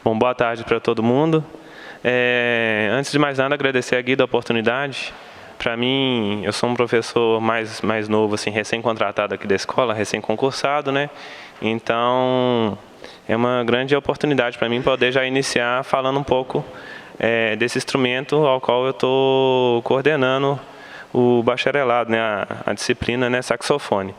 Bom, boa tarde para todo mundo. Antes de mais nada, agradecer a Guida a oportunidade. Para mim, eu sou um professor mais novo, assim, recém-contratado aqui da escola, recém-concursado, né? Então, é uma grande oportunidade para mim poder já iniciar falando um pouco desse instrumento ao qual eu estou coordenando o bacharelado, né? A disciplina, né? Saxofone.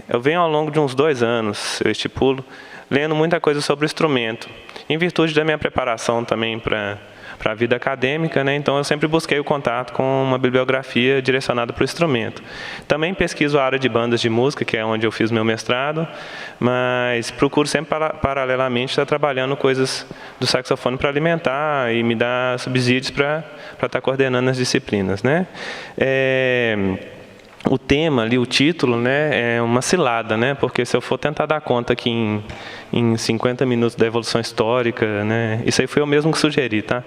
Eu venho ao longo de uns 2 anos, eu estipulo, lendo muita coisa sobre o instrumento, em virtude da minha preparação também para a vida acadêmica, né? Então eu sempre busquei o contato com uma bibliografia direcionada para o instrumento. Também pesquiso a área de bandas de música, que é onde eu fiz meu mestrado, mas procuro sempre paralelamente estar trabalhando coisas do saxofone para alimentar e me dar subsídios para estar coordenando as disciplinas, né? O tema ali, o título, né, é uma cilada, né, porque se eu for tentar dar conta aqui em 50 minutos da evolução histórica, né, isso aí foi eu mesmo que sugeri, tá?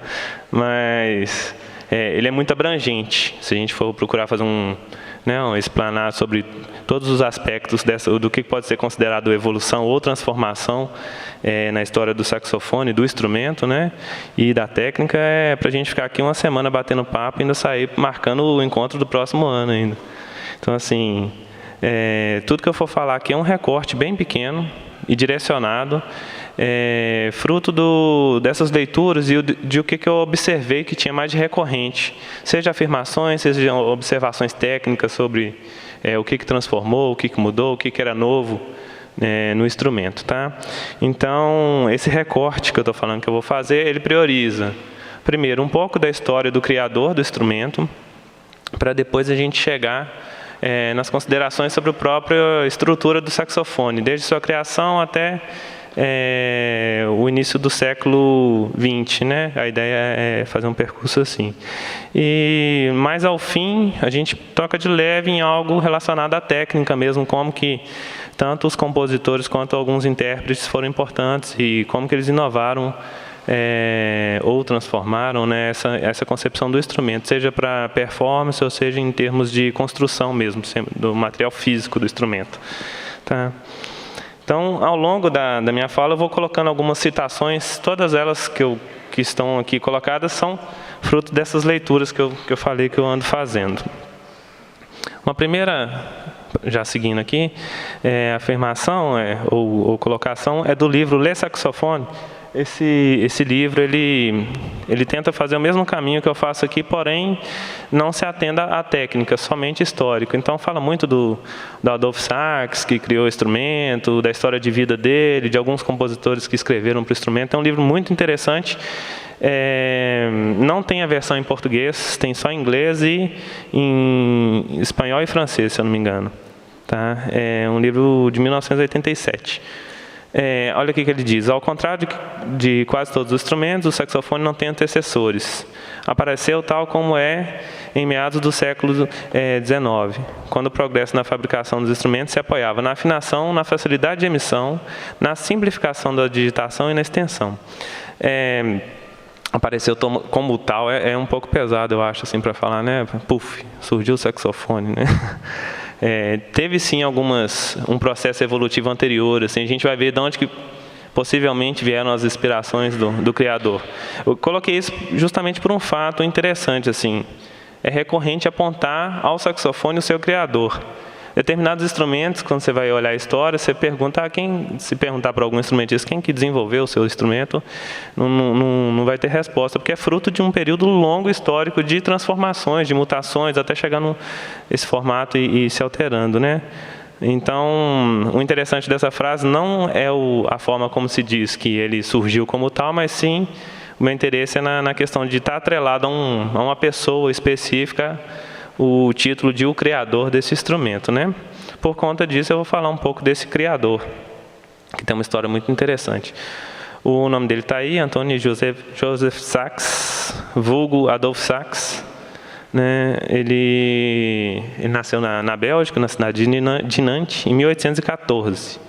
Mas ele é muito abrangente. Se a gente for procurar fazer explanar sobre todos os aspectos do que pode ser considerado evolução ou transformação na história do saxofone, do instrumento, né, e da técnica, para a gente ficar aqui uma semana batendo papo e ainda sair marcando o encontro do próximo ano ainda. Então, assim, tudo que eu for falar aqui é um recorte bem pequeno e direcionado, fruto dessas leituras e de o que eu observei que tinha mais de recorrente, seja afirmações, seja observações técnicas sobre o que transformou, o que mudou, o que era novo no instrumento, tá? Então, esse recorte que eu estou falando que eu vou fazer, ele prioriza, primeiro, um pouco da história do criador do instrumento, para depois a gente chegar nas considerações sobre a própria estrutura do saxofone, desde sua criação até o início do século XX, né? A ideia é fazer um percurso assim. E mais ao fim, a gente toca de leve em algo relacionado à técnica mesmo, como que tanto os compositores quanto alguns intérpretes foram importantes e como que eles inovaram ou transformaram, né, essa concepção do instrumento, seja para performance ou seja em termos de construção mesmo, do material físico do instrumento. Tá? Então, ao longo da minha fala, eu vou colocando algumas citações, todas elas que estão aqui colocadas são fruto dessas leituras que eu falei que eu ando fazendo. Uma primeira, já seguindo aqui, afirmação ou colocação é do livro Le Saxophone. Esse livro, ele tenta fazer o mesmo caminho que eu faço aqui, porém, não se atenda à técnica, somente histórico. Então, fala muito do Adolphe Sax, que criou o instrumento, da história de vida dele, de alguns compositores que escreveram para o instrumento. É um livro muito interessante. Não tem a versão em português, tem só em inglês e em espanhol e francês, se eu não me engano. Tá? É um livro de 1987. Olha o que ele diz: ao contrário de quase todos os instrumentos, o saxofone não tem antecessores. Apareceu tal como em meados do século XIX, quando o progresso na fabricação dos instrumentos se apoiava na afinação, na facilidade de emissão, na simplificação da digitação e na extensão. Apareceu como tal, é um pouco pesado, eu acho, assim, para falar, né? Puf, surgiu o saxofone, né? Teve sim um processo evolutivo anterior, assim, a gente vai ver de onde que possivelmente vieram as inspirações do criador. Eu coloquei isso justamente por um fato interessante, assim, é recorrente apontar ao saxofone o seu criador. Determinados instrumentos, quando você vai olhar a história, você pergunta se perguntar para algum instrumentista quem que desenvolveu o seu instrumento, não vai ter resposta, porque é fruto de um período longo histórico de transformações, de mutações, até chegar nesse formato e se alterando, né? Então, o interessante dessa frase não é a forma como se diz que ele surgiu como tal, mas sim o meu interesse é na questão de estar atrelado a uma pessoa específica, o título de o criador desse instrumento, né? Por conta disso, eu vou falar um pouco desse criador, que tem uma história muito interessante. O nome dele está aí, Antoine Joseph Sax, vulgo Adolphe Sax, né? Ele nasceu na Bélgica, na cidade de Nantes, em 1814.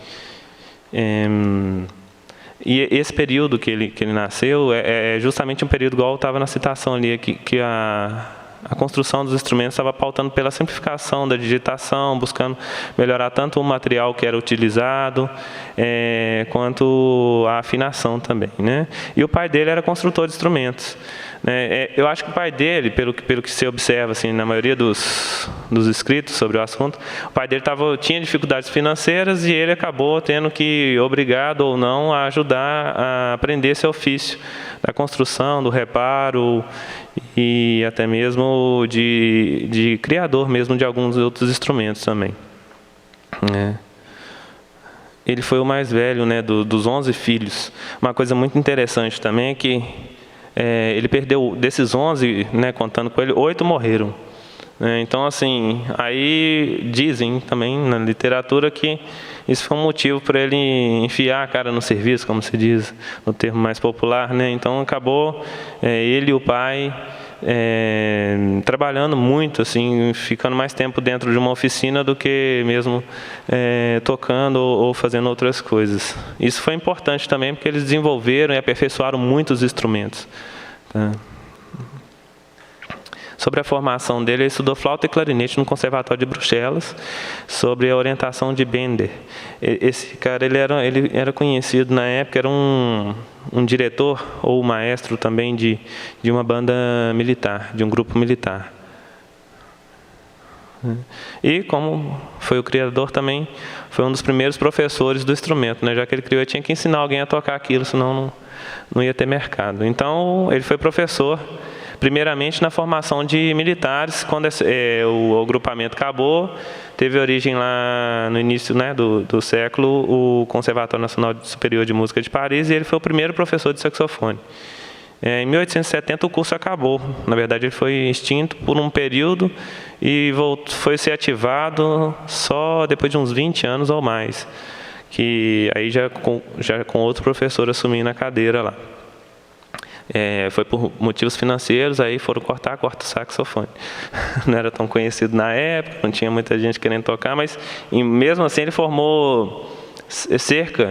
E esse período que ele nasceu é justamente um período igual estava na citação ali, que a construção dos instrumentos estava pautando pela simplificação da digitação, buscando melhorar tanto o material que era utilizado, quanto a afinação também, né? E o pai dele era construtor de instrumentos. Eu acho que o pai dele, pelo que se observa assim, na maioria dos escritos sobre o assunto, o pai dele tinha dificuldades financeiras e ele acabou tendo que, obrigado ou não, a ajudar a aprender esse ofício da construção, do reparo e até mesmo de criador mesmo de alguns outros instrumentos também. Ele foi o mais velho, né, dos 11 filhos. Uma coisa muito interessante também é que ele perdeu, desses 11, né, contando com ele, 8 morreram. Então, assim, aí dizem também na literatura que isso foi um motivo para ele enfiar a cara no serviço, como se diz no termo mais popular, né? Então, acabou ele e o pai trabalhando muito, assim, ficando mais tempo dentro de uma oficina do que mesmo tocando ou fazendo outras coisas. Isso foi importante também porque eles desenvolveram e aperfeiçoaram muitos instrumentos. Tá? Sobre a formação dele, ele estudou flauta e clarinete no Conservatório de Bruxelas, sobre a orientação de Bender. Esse cara, ele era conhecido na época, era um diretor ou maestro também de uma banda militar, de um grupo militar. E como foi o criador também, foi um dos primeiros professores do instrumento, né? Já que ele criou, ele tinha que ensinar alguém a tocar aquilo, senão não ia ter mercado. Então, ele foi professor, primeiramente na formação de militares, quando o agrupamento acabou, teve origem lá no início, né, do século, o Conservatório Nacional Superior de Música de Paris, e ele foi o primeiro professor de saxofone. Em 1870 o curso acabou, na verdade ele foi extinto por um período e foi ser ativado só depois de uns 20 anos ou mais, que aí já com outro professor assumindo a cadeira lá. Foi por motivos financeiros, aí foram corta o saxofone. Não era tão conhecido na época, não tinha muita gente querendo tocar, mas mesmo assim ele formou cerca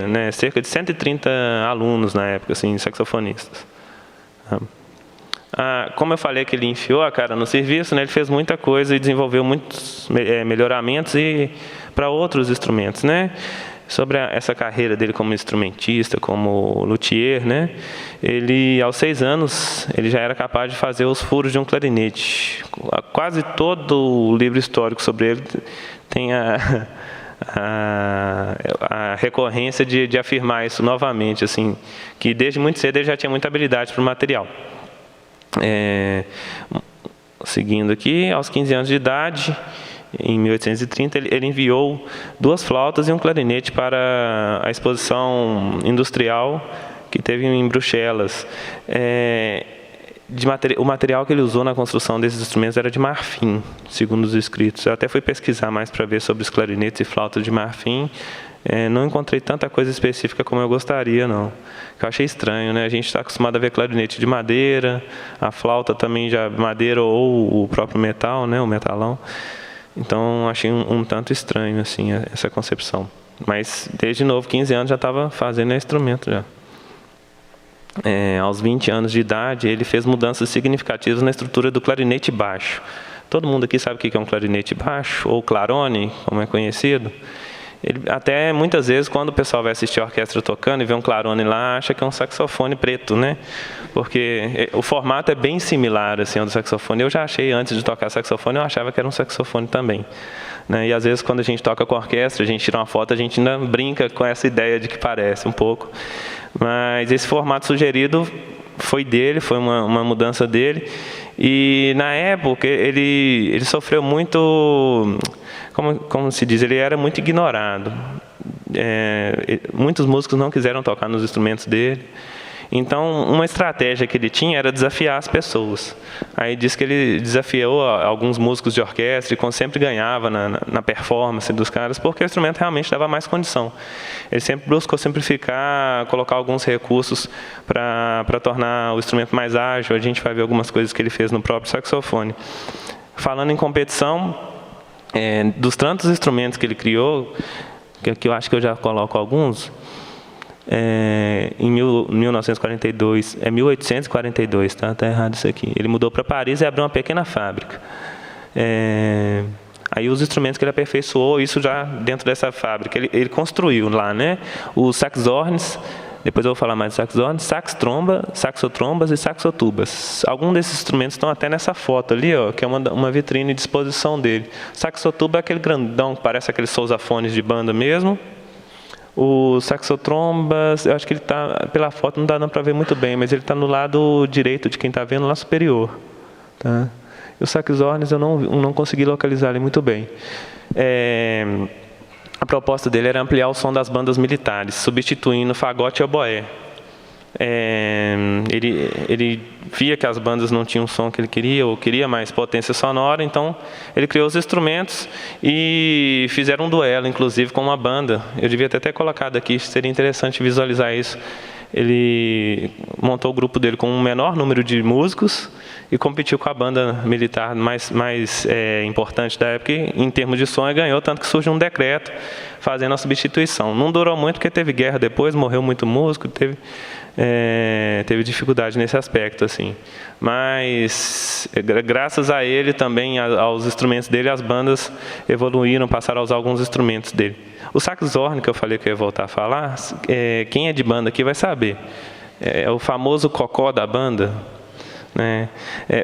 de 130 alunos na época, assim, saxofonistas. Como eu falei que ele enfiou a cara no serviço, né, ele fez muita coisa e desenvolveu muitos melhoramentos para outros instrumentos, né? Sobre essa carreira dele como instrumentista, como luthier, né? Ele, aos 6 anos, ele já era capaz de fazer os furos de um clarinete. Quase todo o livro histórico sobre ele tem a recorrência de afirmar isso novamente, assim, que desde muito cedo ele já tinha muita habilidade para o material. Seguindo aqui, aos 15 anos de idade, em 1830, ele enviou 2 flautas e um clarinete para a exposição industrial que teve em Bruxelas. O material que ele usou na construção desses instrumentos era de marfim, segundo os escritos. Eu até fui pesquisar mais para ver sobre os clarinetes e flautas de marfim. Não encontrei tanta coisa específica como eu gostaria, não. Eu achei estranho, né? A gente está acostumado a ver clarinete de madeira, a flauta também já madeira ou o próprio metal, né? O metalão. Então, achei um tanto estranho, assim, essa concepção. Mas, desde novo, 15 anos, já estava fazendo instrumento, já. Aos 20 anos de idade, ele fez mudanças significativas na estrutura do clarinete baixo. Todo mundo aqui sabe o que é um clarinete baixo, ou clarone, como é conhecido. Até muitas vezes, quando o pessoal vai assistir a orquestra tocando e vê um clarone lá, acha que é um saxofone preto, né? Porque o formato é bem similar assim, ao do saxofone. Eu já achei, antes de tocar saxofone, eu achava que era um saxofone também, né? E às vezes, quando a gente toca com a orquestra, a gente tira uma foto, a gente ainda brinca com essa ideia de que parece um pouco. Mas esse formato sugerido foi dele, foi uma mudança dele. E, na época, ele sofreu muito... Como se diz, ele era muito ignorado. Muitos músicos não quiseram tocar nos instrumentos dele. Então, uma estratégia que ele tinha era desafiar as pessoas. Aí diz que ele desafiou alguns músicos de orquestra e sempre ganhava na performance dos caras, porque o instrumento realmente dava mais condição. Ele sempre buscou simplificar, colocar alguns recursos para tornar o instrumento mais ágil. A gente vai ver algumas coisas que ele fez no próprio saxofone. Falando em competição, dos tantos instrumentos que ele criou, que eu acho que eu já coloco alguns, em 1942, 1842, tá errado isso aqui. Ele mudou para Paris e abriu uma pequena fábrica. Aí os instrumentos que ele aperfeiçoou, isso já dentro dessa fábrica, ele construiu lá, né? Os saxhorns, depois eu vou falar mais de saxhorns, sax-tromba, saxotrombas e saxotubas. Alguns desses instrumentos estão até nessa foto ali, ó, que é uma vitrine de exposição dele. Saxotuba é aquele grandão, que parece aqueles sousafones de banda mesmo. O saxotrombas, eu acho que ele está, pela foto não dá para ver muito bem, mas ele está no lado direito de quem está vendo, lá superior. Tá? E os saxhorns eu não consegui localizar ele muito bem. A proposta dele era ampliar o som das bandas militares, substituindo fagote e oboé. Ele via que as bandas não tinham o som que ele queria, ou queria mais potência sonora, então ele criou os instrumentos e fizeram um duelo, inclusive, com uma banda. Eu devia até ter colocado aqui, seria interessante visualizar isso. Ele montou o grupo dele com um menor número de músicos e competiu com a banda militar mais importante da época, e, em termos de som, e ganhou, tanto que surgiu um decreto fazendo a substituição. Não durou muito, porque teve guerra depois, morreu muito músico, teve dificuldade nesse aspecto, assim. Mas, graças a ele também, aos instrumentos dele, as bandas evoluíram, passaram a usar alguns instrumentos dele. O saxhorn, que eu falei que eu ia voltar a falar, quem é de banda aqui vai saber. É o famoso cocó da banda. Né?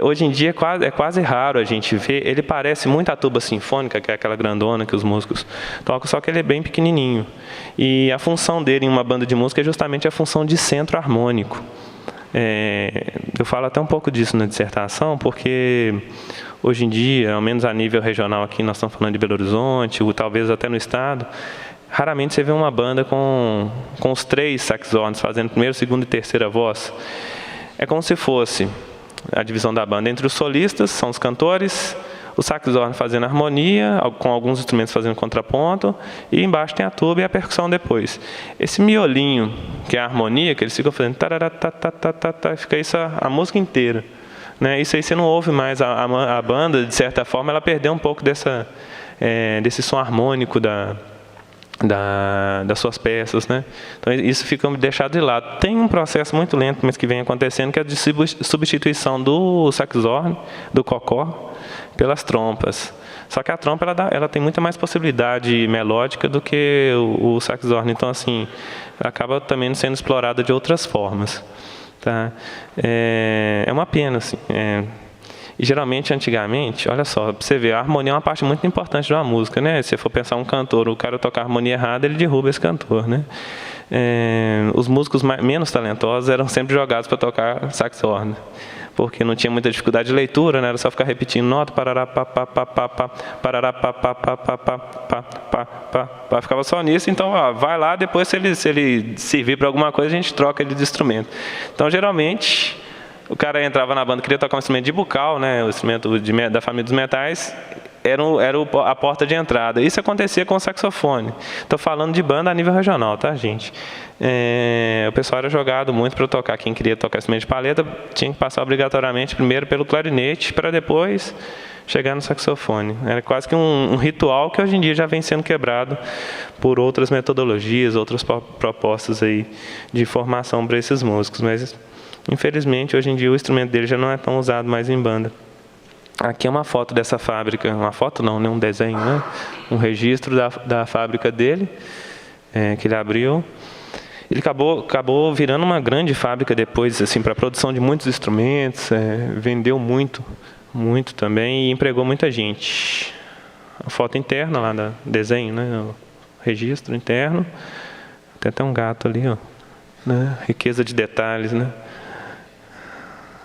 Hoje em dia é quase raro a gente ver. Ele parece muito a tuba sinfônica, que é aquela grandona que os músicos tocam, só que ele é bem pequenininho. E a função dele em uma banda de música é justamente a função de centro harmônico. Eu falo até um pouco disso na dissertação, porque hoje em dia, ao menos a nível regional aqui, nós estamos falando de Belo Horizonte, ou talvez até no estado, raramente você vê uma banda com os 3 saxhorns fazendo primeira, segunda e terceira voz. É como se fosse a divisão da banda entre os solistas, são os cantores, o saxhorn fazendo harmonia, com alguns instrumentos fazendo contraponto, e embaixo tem a tuba e a percussão depois. Esse miolinho, que é a harmonia, que eles ficam fazendo, fica isso a música inteira. Né? Isso aí você não ouve mais. A banda, de certa forma, ela perdeu um pouco desse som harmônico das suas peças, né? Então isso fica deixado de lado. Tem um processo muito lento, mas que vem acontecendo, que é a de substituição do saxhorn, do cocó, pelas trompas. Só que a trompa ela tem muita mais possibilidade melódica do que o saxhorn, então assim, acaba também sendo explorada de outras formas. Tá? É uma pena, assim. E geralmente, antigamente, olha só, para você ver, a harmonia é uma parte muito importante de uma música, né? Se você for pensar um cantor, o cara tocar a harmonia errada, ele derruba esse cantor, né? Os músicos menos talentosos eram sempre jogados para tocar saxhorn, porque não tinha muita dificuldade de leitura, né? Era só ficar repetindo nota, parará, pá, pá, pá, pá, pá, parará, pá, pá, pá, pá, pá, pá, pá, pá, ficava só nisso. Então, ó, vai lá, depois se ele servir para alguma coisa, a gente troca ele de instrumento. Então, geralmente, o cara entrava na banda, queria tocar um instrumento de bucal, né, o instrumento da família dos metais, era a porta de entrada. Isso acontecia com o saxofone. Estou falando de banda a nível regional, tá, gente? O pessoal era jogado muito para tocar. Quem queria tocar instrumento de paleta tinha que passar obrigatoriamente primeiro pelo clarinete, para depois chegar no saxofone. Era quase que um ritual que hoje em dia já vem sendo quebrado por outras metodologias, outras propostas aí de formação para esses músicos. Mas, infelizmente, hoje em dia o instrumento dele já não é tão usado mais em banda. Aqui é uma foto dessa fábrica, uma foto não, né? Um desenho, né? Um registro da fábrica dele, que ele abriu. Ele acabou virando uma grande fábrica depois, assim, para a produção de muitos instrumentos, vendeu muito também e empregou muita gente. A foto interna lá do desenho, né? O registro interno. Tem até um gato ali, ó, né? Riqueza de detalhes, né?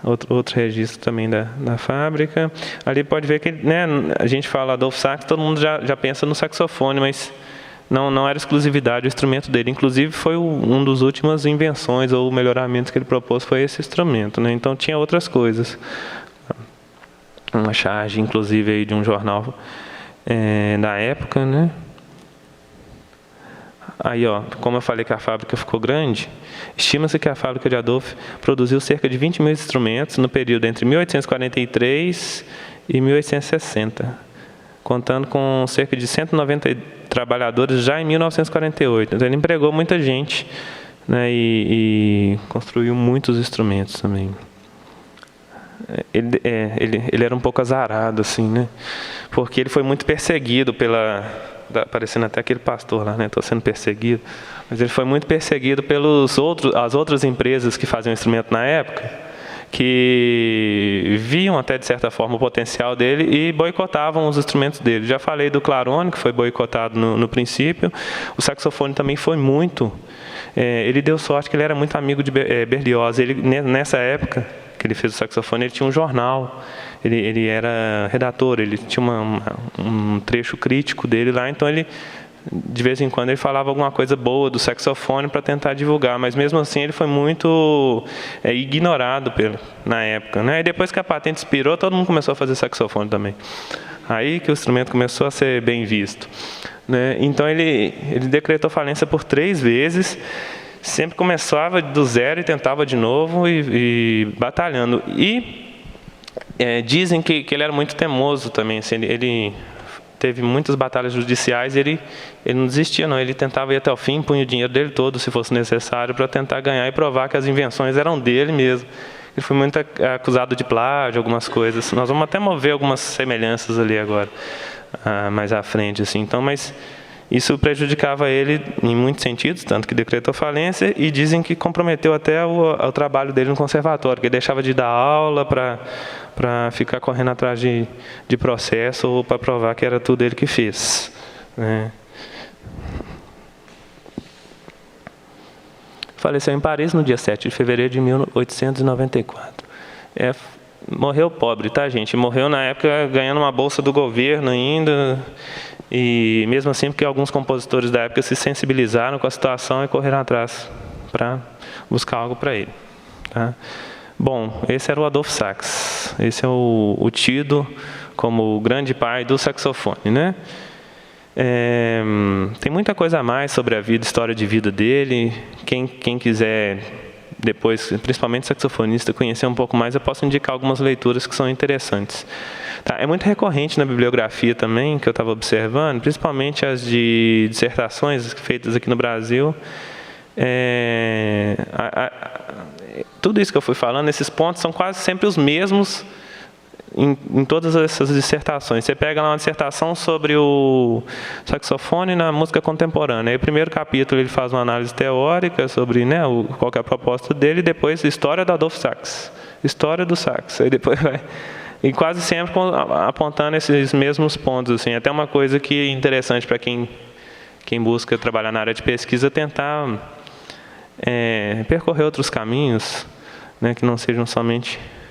Outro registro também da fábrica. Ali pode ver que, né, a gente fala Adolphe Sax, todo mundo já pensa no saxofone, mas não era exclusividade o instrumento dele. Inclusive, foi um dos últimas invenções ou melhoramentos que ele propôs foi esse instrumento, né? Então, tinha outras coisas. Uma charge, inclusive, aí de um jornal da época, né? Aí, ó, como eu falei que a fábrica ficou grande, estima-se que a fábrica de Adolphe produziu cerca de 20 mil instrumentos no período entre 1843 e 1860, contando com cerca de 190 trabalhadores já em 1948. Então, ele empregou muita gente, né, e construiu muitos instrumentos também. ele era um pouco azarado, assim, né? Porque ele foi muito perseguido parecendo até aquele pastor lá, né? Estou sendo perseguido. Mas ele foi muito perseguido as outras empresas que faziam instrumento na época, que viam até de certa forma o potencial dele e boicotavam os instrumentos dele. Já falei do clarone, que foi boicotado no princípio. O saxofone também foi muito. Ele deu sorte que ele era muito amigo de Berlioz. Ele, nessa época que ele fez o saxofone, ele tinha um jornal. Ele era redator, ele tinha um trecho crítico dele lá, então ele, de vez em quando, ele falava alguma coisa boa do saxofone para tentar divulgar, mas mesmo assim ele foi muito ignorado na época, né? E depois que a patente expirou, todo mundo começou a fazer saxofone também. Aí que o instrumento começou a ser bem visto, né? Então ele decretou falência por 3 vezes, sempre começava do zero e tentava de novo e batalhando. Dizem que ele era muito teimoso também, assim, ele teve muitas batalhas judiciais e ele não desistia, não. Ele tentava ir até o fim, punha o dinheiro dele todo, se fosse necessário, para tentar ganhar e provar que as invenções eram dele mesmo. Ele foi muito acusado de plágio, algumas coisas. Nós vamos até mover algumas semelhanças ali agora, mais à frente, assim. Então, mas isso prejudicava ele em muitos sentidos, tanto que decretou falência, e dizem que comprometeu até o trabalho dele no conservatório, que ele deixava de dar aula para ficar correndo atrás de processo ou para provar que era tudo ele que fez, né? Faleceu em Paris no dia 7 de fevereiro de 1894. Morreu pobre, tá, gente? Morreu na época ganhando uma bolsa do governo ainda. E mesmo assim, porque alguns compositores da época se sensibilizaram com a situação e correram atrás para buscar algo para ele, tá? Bom, esse era o Adolphe Sax. Esse é o tido como o grande pai do saxofone, né? Tem muita coisa a mais sobre a história de vida dele. Quem quiser depois, principalmente saxofonista, conhecer um pouco mais, eu posso indicar algumas leituras que são interessantes. Tá, é muito recorrente na bibliografia também, que eu estava observando, principalmente as de dissertações feitas aqui no Brasil. Tudo isso que eu fui falando, esses pontos são quase sempre os mesmos em todas essas dissertações. Você pega lá uma dissertação sobre o saxofone na música contemporânea. Aí, o primeiro capítulo ele faz uma análise teórica sobre, né, qual que é a proposta dele, e depois história do Adolphe Sax, história do sax. Aí depois vai... E quase sempre apontando esses mesmos pontos, assim. Até uma coisa que é interessante para quem busca trabalhar na área de pesquisa, tentar percorrer outros caminhos, né, que não sejam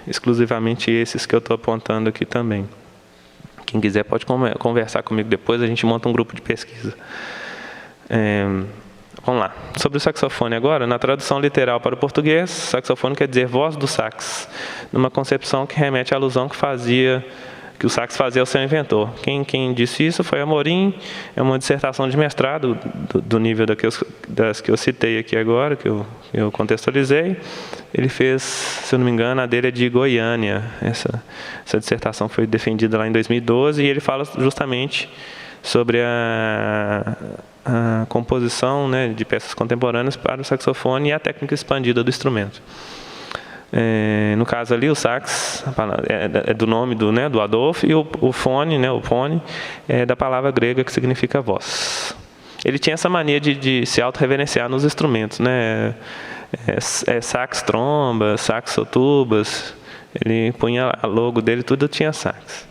exclusivamente esses que eu estou apontando aqui também. Quem quiser pode conversar comigo depois, a gente monta um grupo de pesquisa. Vamos lá. Sobre o saxofone agora, na tradução literal para o português, saxofone quer dizer voz do sax, numa concepção que remete à alusão que o sax fazia ao seu inventor. Quem disse isso foi Amorim. É uma dissertação de mestrado do nível das que eu citei aqui agora, que eu contextualizei. Ele fez, se eu não me engano, a dele é de Goiânia. Essa dissertação foi defendida lá em 2012 e ele fala justamente sobre a composição, né, de peças contemporâneas para o saxofone e a técnica expandida do instrumento. No caso ali, o sax é do nome do Adolphe, e o fone, né, o pone, é da palavra grega que significa voz. Ele tinha essa mania de se autorreverenciar nos instrumentos, né? Sax tromba, saxo tubas, ele punha a logo dele, tudo tinha sax.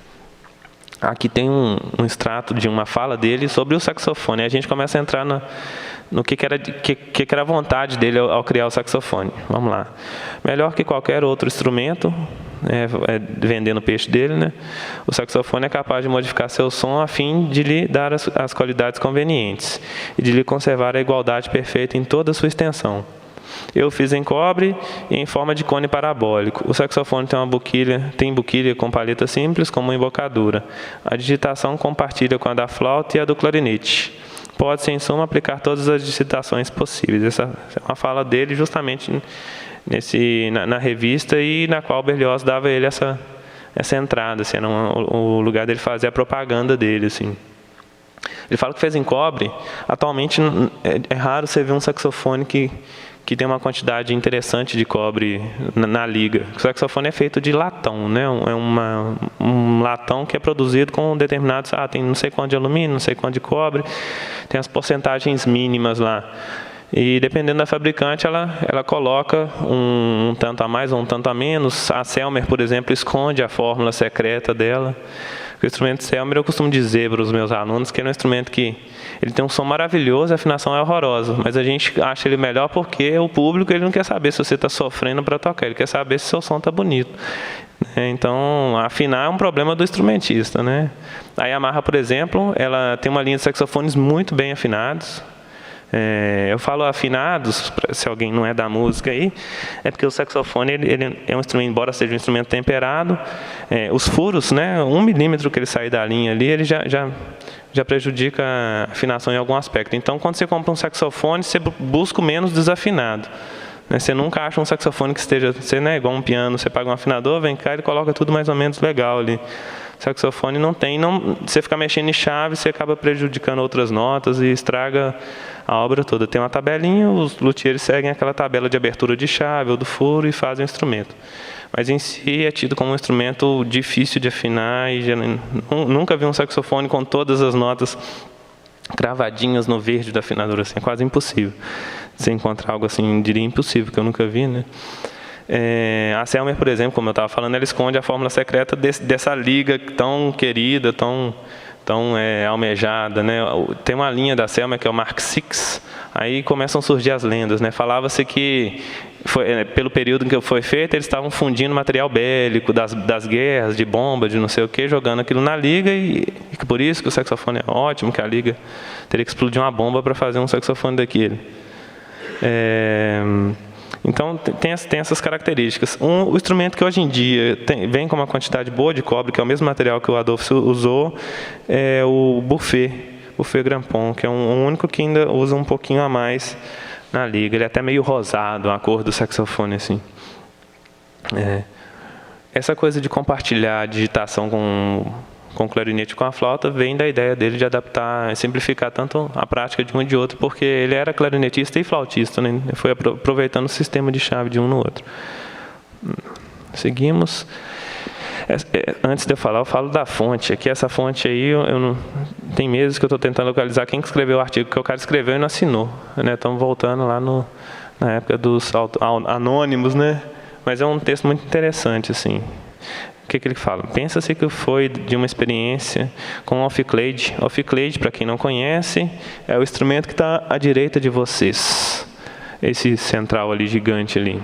Aqui tem um extrato de uma fala dele sobre o saxofone. A gente começa a entrar no que era a vontade dele ao criar o saxofone. Vamos lá. Melhor que qualquer outro instrumento, vendendo o peixe dele, né? O saxofone é capaz de modificar seu som a fim de lhe dar as qualidades convenientes e de lhe conservar a igualdade perfeita em toda a sua extensão. Eu fiz em cobre e em forma de cone parabólico. O saxofone tem boquilha com palheta simples, como uma embocadura. A digitação compartilha com a da flauta e a do clarinete. Pode-se, em suma, aplicar todas as digitações possíveis. Essa é uma fala dele justamente na revista, e na qual Berlioz dava ele essa entrada. Assim, era o lugar dele fazer a propaganda dele, assim. Ele fala que fez em cobre. Atualmente é raro você ver um saxofone que que tem uma quantidade interessante de cobre na liga. O saxofone é feito de latão, né? É um latão que é produzido com determinados... tem não sei quanto de alumínio, não sei quanto de cobre, tem as porcentagens mínimas lá. E dependendo da fabricante, ela coloca um tanto a mais ou um tanto a menos. A Selmer, por exemplo, esconde a fórmula secreta dela. O instrumento Selmer, eu costumo dizer para os meus alunos que é um instrumento que ele tem um som maravilhoso e a afinação é horrorosa, mas a gente acha ele melhor porque o público ele não quer saber se você está sofrendo para tocar, ele quer saber se o seu som está bonito. Então, afinar é um problema do instrumentista, né? A Yamaha, por exemplo, ela tem uma linha de saxofones muito bem afinados. Eu falo afinados, se alguém não é da música aí, é porque o saxofone ele é um instrumento, embora seja um instrumento temperado, os furos, né, 1 milímetro que ele sair da linha ali, ele já prejudica a afinação em algum aspecto. Então, quando você compra um saxofone, você busca o menos desafinado. Você nunca acha um saxofone que esteja... Você não é igual um piano, você paga um afinador, vem cá, ele coloca tudo mais ou menos legal ali. Saxofone não tem, você ficar mexendo em chave, você acaba prejudicando outras notas e estraga a obra toda. Tem uma tabelinha, os luthiers seguem aquela tabela de abertura de chave ou do furo e fazem o instrumento. Mas em si é tido como um instrumento difícil de afinar e nunca vi um saxofone com todas as notas cravadinhas no verde do afinador, assim, é quase impossível. Você encontrar algo assim, diria impossível, que eu nunca vi, né? A Selmer, por exemplo, como eu estava falando, ela esconde a fórmula secreta dessa liga tão querida, tão almejada, né? Tem uma linha da Selmer que é o Mark VI, aí começam a surgir as lendas, né? Falava-se que, pelo período em que foi feito, eles estavam fundindo material bélico das guerras, de bomba, de não sei o que, jogando aquilo na liga, e por isso que o saxofone é ótimo, que a liga teria que explodir uma bomba para fazer um saxofone daquele. Então, tem essas características. O instrumento que hoje em dia vem com uma quantidade boa de cobre, que é o mesmo material que o Adolfo usou, é o Buffet Grampon, que é um único que ainda usa um pouquinho a mais na liga. Ele é até meio rosado, a cor do saxofone, assim. Essa coisa de compartilhar a digitação com o clarinete e com a flauta vem da ideia dele de adaptar, simplificar tanto a prática de um e de outro, porque ele era clarinetista e flautista, né? Ele foi aproveitando o sistema de chave de um no outro. Seguimos. Antes de eu falar, eu falo da fonte. Aqui, essa fonte aí, tem meses que eu estou tentando localizar quem escreveu o artigo, que o cara escreveu e não assinou, né? Estamos voltando lá na época dos anônimos, né? Mas é um texto muito interessante, assim. O que ele fala? Pensa-se que foi de uma experiência com o ophicleide. Ophicleide, para quem não conhece, é o instrumento que está à direita de vocês. Esse central ali, gigante ali.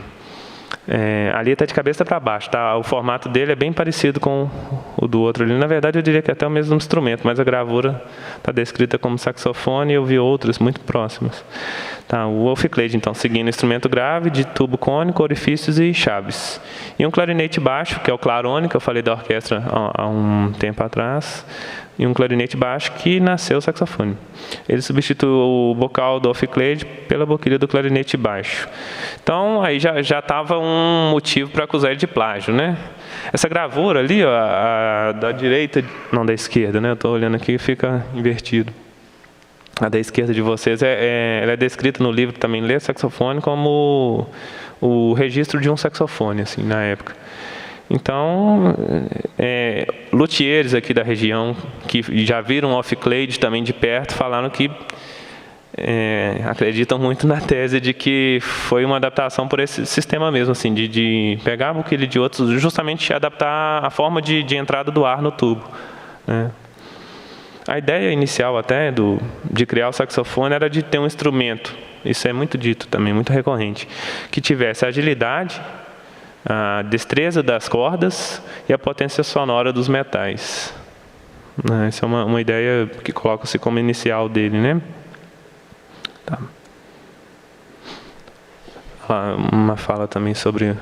Ali está de cabeça para baixo. Tá? O formato dele é bem parecido com o do outro ali. Na verdade, eu diria que é até o mesmo instrumento, mas a gravura está descrita como saxofone e eu vi outros muito próximos. Tá, o ophicleide, então, seguindo o instrumento grave, de tubo cônico, orifícios e chaves. E um clarinete baixo, que é o clarone, que eu falei da orquestra há um tempo atrás, e um clarinete baixo que nasceu o saxofone. Ele substitui o bocal do ophicleide pela boquilha do clarinete baixo. Então, aí já estava um motivo para acusar ele de plágio, né? Essa gravura ali, ó, da direita, não, da esquerda, né? Eu estou olhando aqui e fica invertido. A da esquerda de vocês, ela é descrita no livro também, Ler Saxofone, como o registro de um saxofone, assim, na época. Então, luthiers aqui da região, que já viram o ophicleide também de perto, falaram que acreditam muito na tese de que foi uma adaptação por esse sistema mesmo, assim, de pegar a boquilha de outros, justamente adaptar a forma de entrada do ar no tubo, né? A ideia inicial até de criar o saxofone era de ter um instrumento, isso é muito dito também, muito recorrente, que tivesse a agilidade, a destreza das cordas e a potência sonora dos metais. Essa é uma ideia que coloca-se como inicial dele, né? Tá. Uma fala também sobre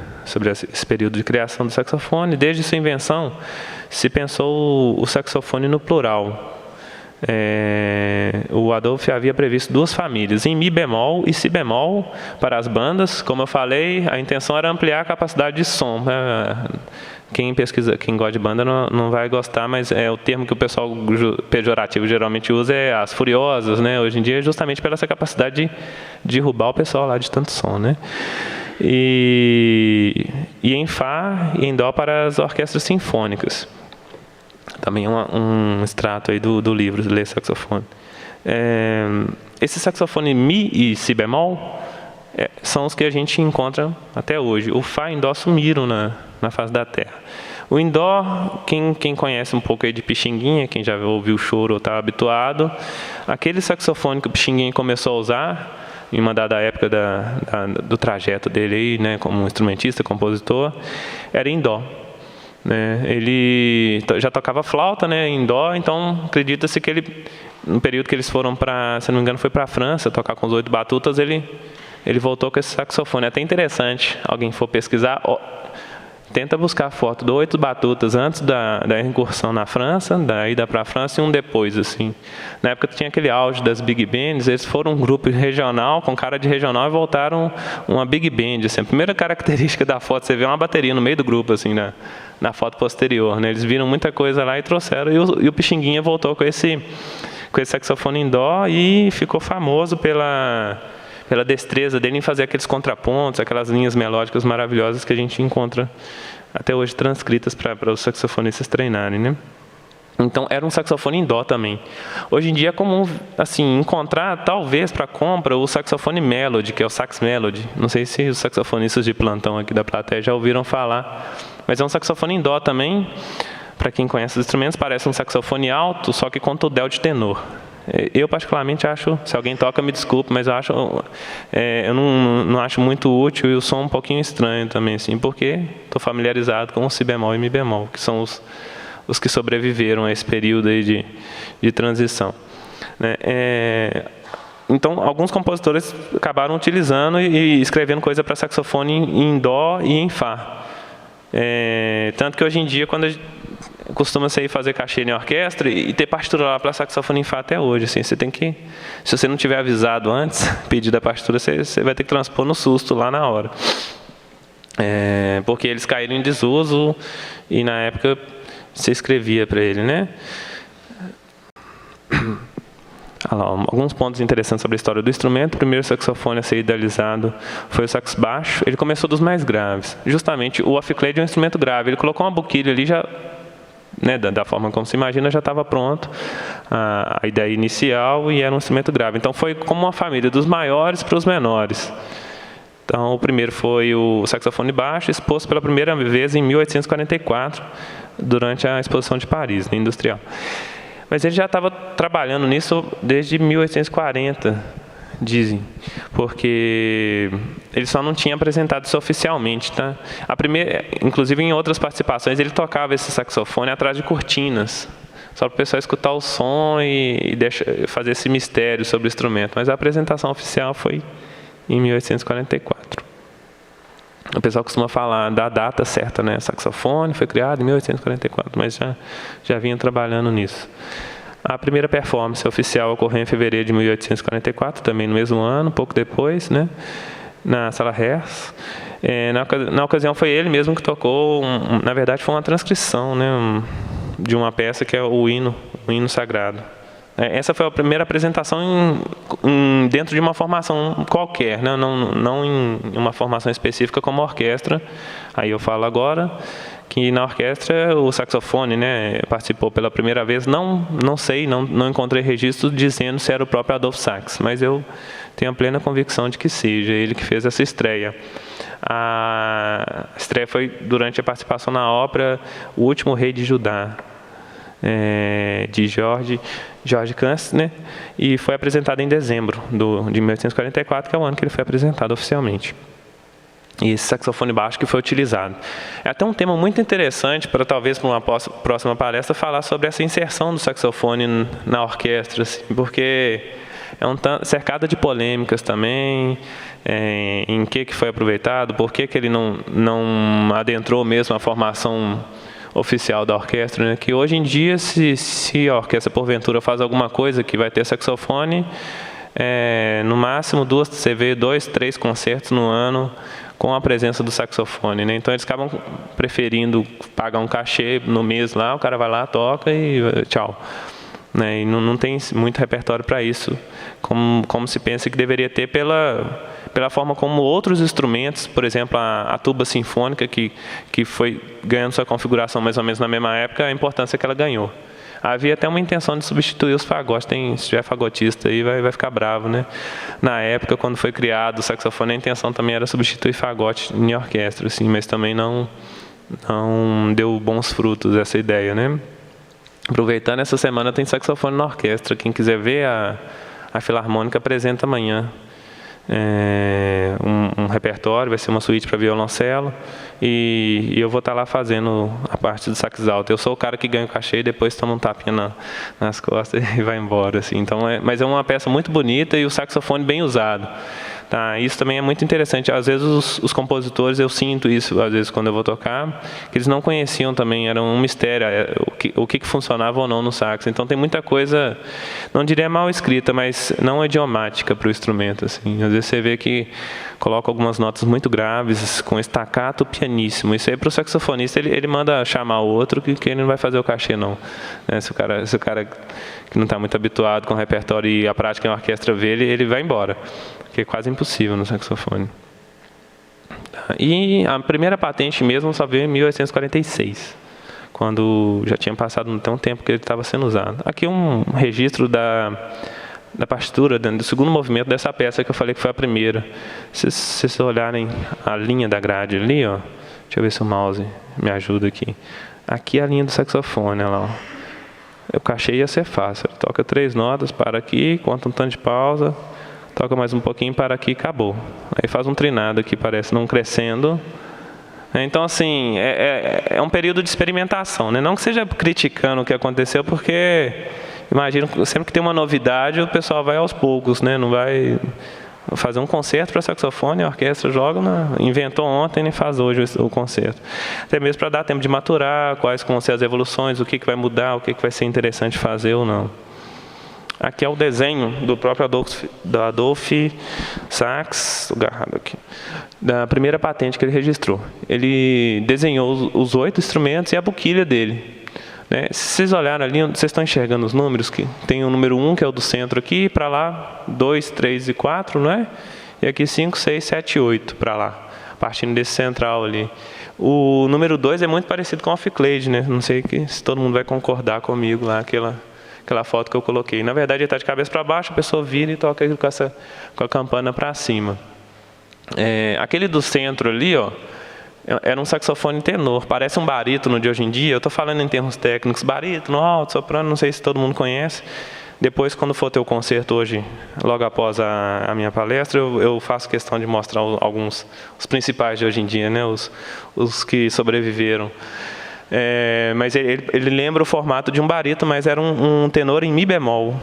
esse período de criação do saxofone. Desde sua invenção, se pensou o saxofone no plural. O Adolphe havia previsto 2 famílias, em Mi bemol e Si bemol, para as bandas. Como eu falei, a intenção era ampliar a capacidade de som. quem pesquisa, quem gosta de banda não vai gostar, mas é o termo que o pessoal pejorativo geralmente usa é as furiosas, né? Hoje em dia, justamente pela essa capacidade de derrubar o pessoal lá de tanto som, né? E em Fá e em Dó para as orquestras sinfônicas. Também um extrato aí do livro, Ler Saxofone. Esse saxofone Mi e Si bemol são os que a gente encontra até hoje. O Fá e Dó sumiram na face da Terra. O em Dó, quem conhece um pouco aí de Pixinguinha, quem já ouviu o choro ou está habituado, aquele saxofone que o Pixinguinha começou a usar em uma dada época do trajeto dele aí, né, como instrumentista, compositor, era em Dó. Né? Ele já tocava flauta, né, em Dó, então acredita-se que ele, no período que eles foram para, se não me engano, foi para a França tocar com os 8 batutas, ele voltou com esse saxofone. É até interessante, alguém for pesquisar, tenta buscar a foto do 8 batutas antes da incursão na França, da ida para a França e um depois, assim. Na época tinha aquele auge das big bands, eles foram um grupo regional, com cara de regional, e voltaram uma big band, assim. A primeira característica da foto, você vê uma bateria no meio do grupo, assim, na foto posterior, né? Eles viram muita coisa lá e trouxeram, e o Pixinguinha voltou com esse saxofone em Dó e ficou famoso pela destreza dele em fazer aqueles contrapontos, aquelas linhas melódicas maravilhosas que a gente encontra até hoje transcritas para os saxofonistas treinarem, né? Então, era um saxofone em Dó também. Hoje em dia é comum, assim, encontrar, talvez, para compra, o saxofone Melody, que é o Sax Melody. Não sei se os saxofonistas de plantão aqui da plateia já ouviram falar, mas é um saxofone em Dó também. Para quem conhece os instrumentos, parece um saxofone alto, só que com tudel de tenor. Eu, particularmente, acho, se alguém toca, me desculpe, mas eu não acho muito útil e o som um pouquinho estranho também, assim, porque estou familiarizado com o Si bemol e Mi bemol, que são os que sobreviveram a esse período aí de transição. Né? Então, alguns compositores acabaram utilizando e escrevendo coisa para saxofone em Dó e em Fá. Tanto que hoje em dia, quando costuma-se ir fazer cachê em orquestra e ter partitura lá para saxofone em Fá até hoje. Assim, você tem que, se você não tiver avisado antes, pedido a partitura, você vai ter que transpor no susto lá na hora. Porque eles caíram em desuso e na época você escrevia para ele, né? Alguns pontos interessantes sobre a história do instrumento. O primeiro saxofone a ser idealizado foi o sax baixo. Ele começou dos mais graves. Justamente, o off-clad é um instrumento grave. Ele colocou uma boquilha ali, já, né, da forma como se imagina, já estava pronto a ideia inicial e era um instrumento grave. Então, foi como uma família, dos maiores para os menores. Então, o primeiro foi o saxofone baixo, exposto pela primeira vez em 1844, durante a exposição de Paris, na Industrial. Mas ele já estava trabalhando nisso desde 1840, dizem, porque ele só não tinha apresentado isso oficialmente, tá? Inclusive, em outras participações, ele tocava esse saxofone atrás de cortinas, só para o pessoal escutar o som e fazer esse mistério sobre o instrumento. Mas a apresentação oficial foi em 1844. O pessoal costuma falar da data certa, né? O saxofone foi criado em 1844, mas já vinha trabalhando nisso. A primeira performance oficial ocorreu em fevereiro de 1844, também no mesmo ano, pouco depois, né? Na Sala Hertz. Na ocasião foi ele mesmo que tocou, na verdade foi uma transcrição, né? De uma peça que é o hino sagrado. Essa foi a primeira apresentação dentro de uma formação qualquer, né? Não em uma formação específica como orquestra. Aí eu falo agora que na orquestra o saxofone, né, participou pela primeira vez. Não sei, não encontrei registro dizendo se era o próprio Adolphe Sax, mas eu tenho a plena convicção de que seja ele que fez essa estreia. A estreia foi durante a participação na ópera O Último Rei de Judá, de George Kantz, né? E foi apresentado em dezembro de 1844, que é o ano que ele foi apresentado oficialmente. E esse saxofone baixo que foi utilizado. É até um tema muito interessante para talvez para uma próxima palestra falar sobre essa inserção do saxofone na orquestra, assim, porque é cercado de polêmicas também, em que foi aproveitado, por que ele não adentrou mesmo a formação oficial da orquestra, né? Que hoje em dia, se a orquestra porventura faz alguma coisa que vai ter saxofone, no máximo você vê 2, 3 concertos no ano com a presença do saxofone, né? Então eles acabam preferindo pagar um cachê no mês lá, o cara vai lá, toca e tchau. Né? E não tem muito repertório para isso, como se pensa que deveria ter pela forma como outros instrumentos, por exemplo, a tuba sinfônica, que foi ganhando sua configuração mais ou menos na mesma época, a importância que ela ganhou. Havia até uma intenção de substituir os fagotes. Se tiver fagotista aí, vai ficar bravo, né? Na época, quando foi criado o saxofone, a intenção também era substituir fagote em orquestra, assim, mas também não deu bons frutos essa ideia, né? Aproveitando, essa semana tem saxofone na orquestra. Quem quiser ver, a Filarmônica apresenta amanhã um repertório, vai ser uma suíte para violoncelo, e eu vou estar lá fazendo a parte do sax alto. Eu sou o cara que ganha o cachê e depois toma um tapinha nas costas e vai embora, assim. Então, mas é uma peça muito bonita e o saxofone bem usado. Tá, isso também é muito interessante. Às vezes os compositores, eu sinto isso, às vezes quando eu vou tocar, que eles não conheciam também, era um mistério o que funcionava ou não no sax. Então tem muita coisa, não diria mal escrita, mas não idiomática para o instrumento, assim. Às vezes você vê que coloca algumas notas muito graves, com estacato pianíssimo. Isso aí para o saxofonista, ele manda chamar o outro, que ele não vai fazer o cachê, não. Né? Se o cara que não está muito habituado com o repertório e a prática em orquestra vê ele vai embora. Que é quase impossível no saxofone. E a primeira patente mesmo só veio em 1846, quando já tinha passado um tempo que ele estava sendo usado. Aqui um registro da partitura, do segundo movimento dessa peça que eu falei que foi a primeira. Se vocês olharem a linha da grade ali, ó, deixa eu ver se o mouse me ajuda aqui. Aqui é a linha do saxofone, olha lá. O cachê ia ser fácil. Toca 3 notas, para aqui, conta um tanto de pausa. Toca mais um pouquinho, para aqui, acabou. Aí faz um trinado aqui, parece não crescendo. Então, assim, é um período de experimentação, né? Não que seja criticando o que aconteceu, porque, imagino, sempre que tem uma novidade, o pessoal vai aos poucos, né? Não vai fazer um concerto para saxofone, a orquestra joga, inventou ontem e faz hoje o concerto. Até mesmo para dar tempo de maturar, quais vão ser as evoluções, o que vai mudar, o que vai ser interessante fazer ou não. Aqui é o desenho do próprio Adolph Sax, estou agarrado aqui, da primeira patente que ele registrou. Ele desenhou os 8 instrumentos e a boquilha dele. Né? Se vocês olharem ali, vocês estão enxergando os números, que tem o número 1, que é o do centro aqui, para lá 2, 3 e 4, não é? E aqui 5, 6, 7 e 8 para lá, partindo desse central ali. O número 2 é muito parecido com o Ophicleide, né? Não sei se todo mundo vai concordar comigo lá, aquela foto que eu coloquei. Na verdade, ele está de cabeça para baixo, a pessoa vira e toca com a campana para cima. Aquele do centro ali, ó, era um saxofone tenor, parece um barítono de hoje em dia. Eu estou falando em termos técnicos, barítono, alto, soprano, não sei se todo mundo conhece. Depois, quando for ter o concerto hoje, logo após a minha palestra, eu faço questão de mostrar os principais de hoje em dia, né, os que sobreviveram. Mas ele lembra o formato de um barítono, mas era um tenor em mi bemol.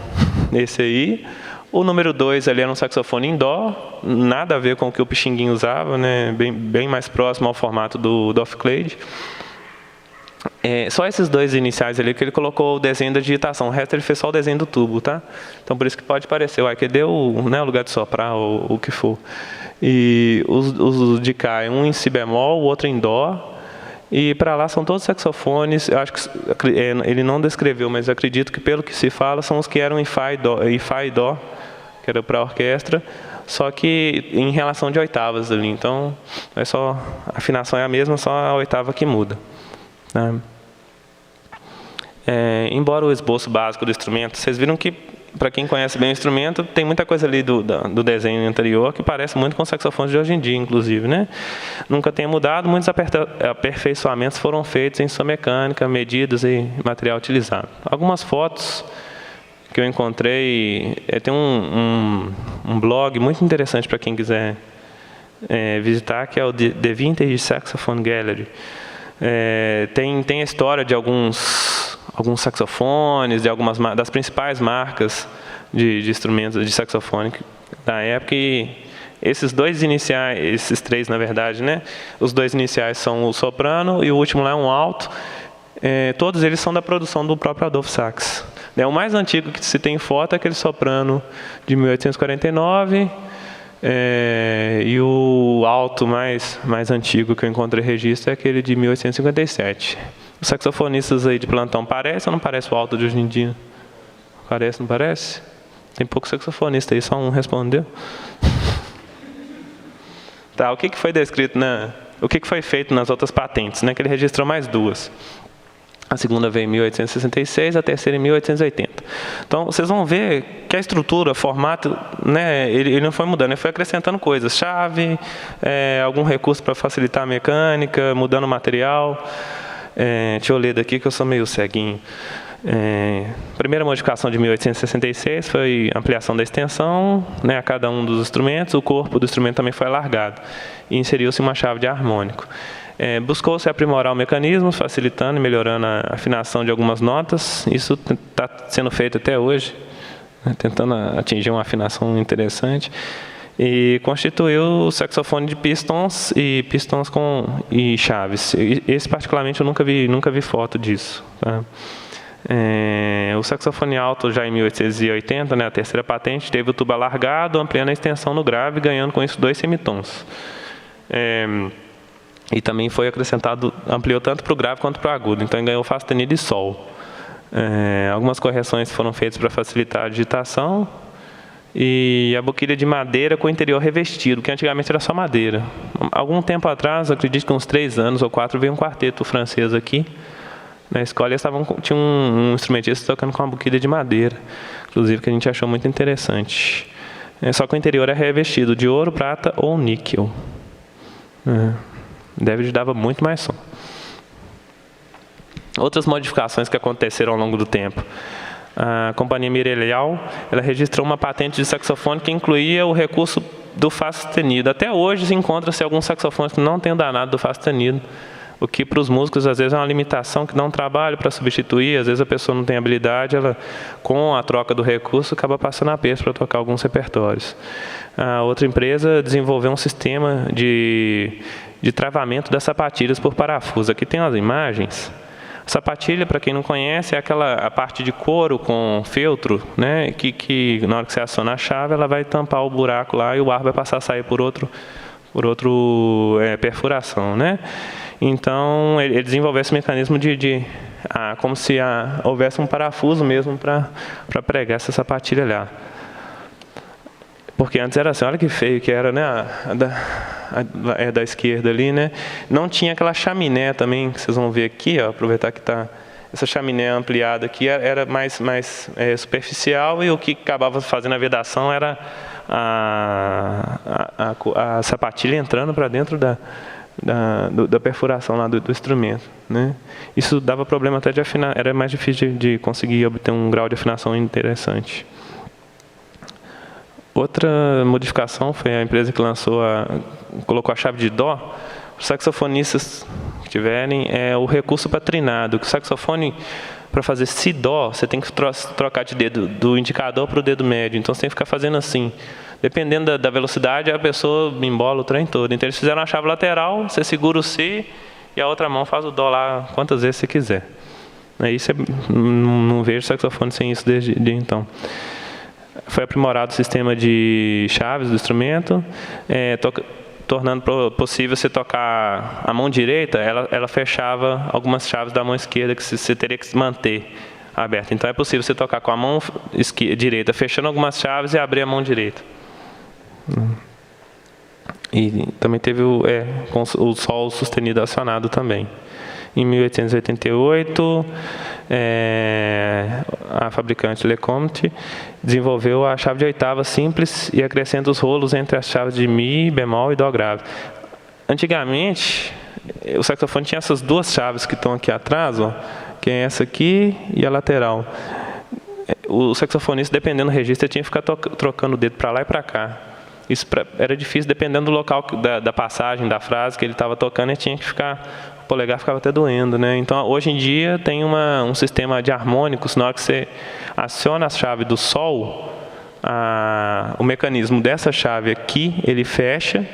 Esse aí. O número 2 ali era um saxofone em dó, nada a ver com o que o Pixinguinha usava, né? Bem mais próximo ao formato do Ophicleide. Só esses 2 iniciais ali que ele colocou o desenho da digitação, o resto ele fez só o desenho do tubo, tá? Então por isso que pode parecer, que deu, né, o lugar de soprar ou o que for. E os de cá, um em si bemol, o outro em dó. E para lá são todos saxofones. Eu acho que ele não descreveu, mas eu acredito que pelo que se fala são os que eram em Fá e Dó, que era para a orquestra, só que em relação de oitavas ali. Então a afinação é a mesma, só a oitava que muda. Né? Embora o esboço básico do instrumento, vocês viram que, para quem conhece bem o instrumento, tem muita coisa ali do desenho anterior que parece muito com os saxofones de hoje em dia, inclusive, né? Nunca tem mudado, muitos aperfeiçoamentos foram feitos em sua mecânica, medidas e material utilizado. Algumas fotos que eu encontrei, tem um blog muito interessante para quem quiser visitar, que é o The Vintage Saxophone Gallery. Tem a história de alguns saxofones, das principais marcas de instrumentos de saxofone da época. E esses 2 iniciais, esses 3 na verdade, né? Os 2 iniciais são o soprano e o último lá é um alto. Todos eles são da produção do próprio Adolph Sax. O mais antigo que se tem foto é aquele soprano de 1849. E o alto mais antigo que eu encontrei registro é aquele de 1857. Os saxofonistas aí de plantão parecem ou não parece o alto de hoje em dia? Parece, não parece? Tem pouco saxofonista aí, só um respondeu. Tá, o que foi descrito o que foi feito nas outras patentes, né? Que ele registrou mais duas. A segunda veio em 1866, a terceira em 1880. Então, vocês vão ver que a estrutura, o formato, né, ele não foi mudando, ele foi acrescentando coisas. Chave, algum recurso para facilitar a mecânica, mudando o material. Deixa eu ler daqui que eu sou meio ceguinho. Primeira modificação de 1866 foi ampliação da extensão, né, a cada um dos instrumentos. O corpo do instrumento também foi alargado. E inseriu-se uma chave de harmônico. Buscou-se aprimorar o mecanismo, facilitando e melhorando a afinação de algumas notas. Isso está sendo feito até hoje, né, tentando atingir uma afinação interessante. E constituiu o saxofone de pistons e e chaves. Esse particularmente eu nunca vi foto disso. Tá? O saxofone alto já em 1880, né, a terceira patente, teve o tubo alargado, ampliando a extensão no grave, ganhando com isso 2 semitons. E também foi acrescentado, ampliou tanto para o grave quanto para o agudo, então ele ganhou Fá sustenido e Sol. Algumas correções foram feitas para facilitar a digitação, e a boquilha de madeira com o interior revestido, que antigamente era só madeira. Algum tempo atrás, acredito que uns 3 anos ou 4, veio um quarteto francês aqui na escola, e tinha um instrumentista tocando com uma boquilha de madeira, inclusive, que a gente achou muito interessante. Só que o interior é revestido de ouro, prata ou níquel. Dava muito mais som. Outras modificações que aconteceram ao longo do tempo. A companhia Mirelial, ela registrou uma patente de saxofone que incluía o recurso do Fá sustenido. Até hoje se encontra-se alguns saxofones que não têm o danado do Fá sustenido, o que para os músicos às vezes é uma limitação que dá um trabalho para substituir. Às vezes a pessoa não tem habilidade, ela, com a troca do recurso, acaba passando aperto para tocar alguns repertórios. A outra empresa desenvolveu um sistema de travamento das sapatilhas por parafuso. Aqui tem as imagens. A sapatilha, para quem não conhece, é a parte de couro com feltro, né, que na hora que você aciona a chave, ela vai tampar o buraco lá e o ar vai passar a sair por outro perfuração, né? Então, ele desenvolveu esse mecanismo como se houvesse um parafuso mesmo para pregar essa sapatilha lá. Porque antes era assim, olha que feio que era, né, da esquerda ali, né? Não tinha aquela chaminé também, que vocês vão ver aqui, ó, aproveitar que está essa chaminé ampliada aqui, era mais superficial, e o que acabava fazendo a vedação era a sapatilha entrando para dentro da perfuração lá do instrumento, né? Isso dava problema até de afinar, era mais difícil de conseguir obter um grau de afinação interessante. Outra modificação foi a empresa que colocou a chave de Dó. Os saxofonistas que tiverem, o recurso para trinado. O saxofone, para fazer Si-Dó, você tem que trocar de dedo do indicador para o dedo médio. Então você tem que ficar fazendo assim. Dependendo da velocidade, a pessoa embola o trem todo. Então eles fizeram a chave lateral, você segura o Si e a outra mão faz o Dó lá quantas vezes você quiser. Aí você não vejo saxofone sem isso desde então. Foi aprimorado o sistema de chaves do instrumento, tornando possível você tocar a mão direita, ela fechava algumas chaves da mão esquerda que você teria que manter aberta. Então é possível você tocar com a mão direita, fechando algumas chaves, e abrir a mão direita. E também teve com o Sol sustenido acionado também. Em 1888, a fabricante Lecomte desenvolveu a chave de oitava simples e acrescenta os rolos entre as chaves de Mi, bemol e Dó grave. Antigamente, o saxofone tinha essas duas chaves que estão aqui atrás, ó, que é essa aqui e a lateral. O saxofonista, dependendo do registro, tinha que ficar trocando o dedo para lá e para cá. Isso era difícil, dependendo do local da passagem da frase que ele estava tocando, ele tinha que ficar... O polegar ficava até doendo, né? Então, hoje em dia, tem um sistema de harmônicos. Na hora que você aciona a chave do Sol, o mecanismo dessa chave aqui, ele fecha,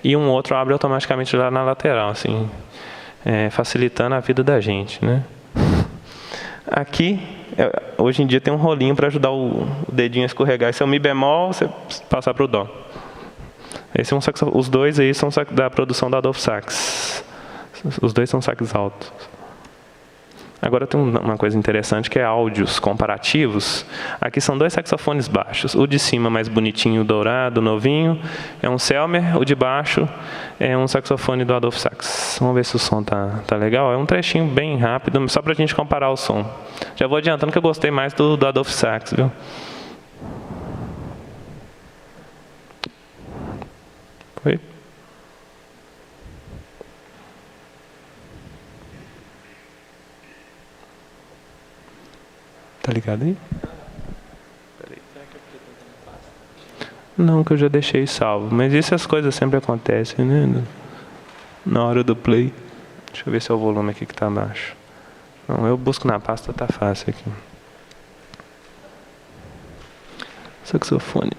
e um outro abre automaticamente lá na lateral, assim, facilitando a vida da gente, né? Aqui, hoje em dia, tem um rolinho para ajudar o dedinho a escorregar. Esse é o Mi bemol, você passar para o Dó. Esse é um saxo, os dois aí são da produção da Adolph Sax. Os dois são sax altos. Agora tem uma coisa interessante que é áudios comparativos. Aqui são dois saxofones baixos. O de cima mais bonitinho, dourado, novinho, é um Selmer. O de baixo é um saxofone do Adolph Sax. Vamos ver se o som tá legal. É um trechinho bem rápido, só para a gente comparar o som. Já vou adiantando que eu gostei mais do Adolph Sax, viu? Foi? Tá ligado aí? Não, que eu já deixei salvo. Mas essas coisas sempre acontecem, né? Na hora do play. Deixa eu ver se é o volume aqui que tá baixo. Não, eu busco na pasta, tá fácil aqui. Saxofone.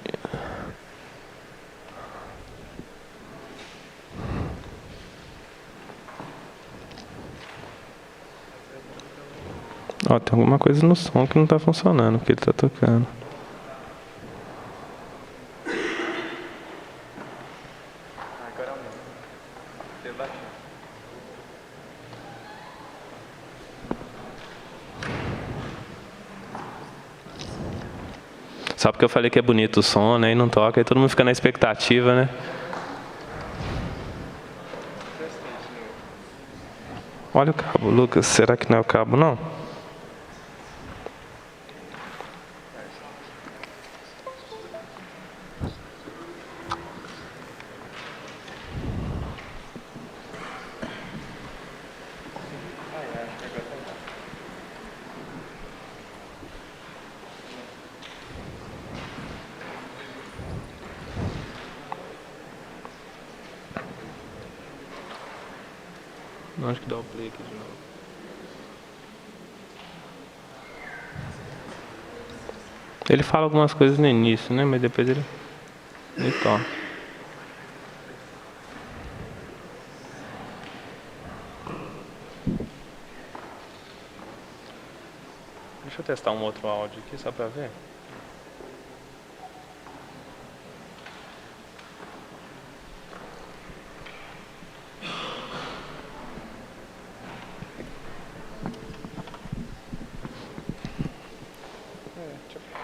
Ó, tem alguma coisa no som que não tá funcionando, porque ele tá tocando. Só porque eu falei que é bonito o som, né? E não toca, aí todo mundo fica na expectativa, né? Olha o cabo, Lucas. Será que não é o cabo, não? Não, acho que dá o play aqui de novo. Ele fala algumas coisas no início, né? Mas depois ele toca. Deixa eu testar um outro áudio aqui só pra ver.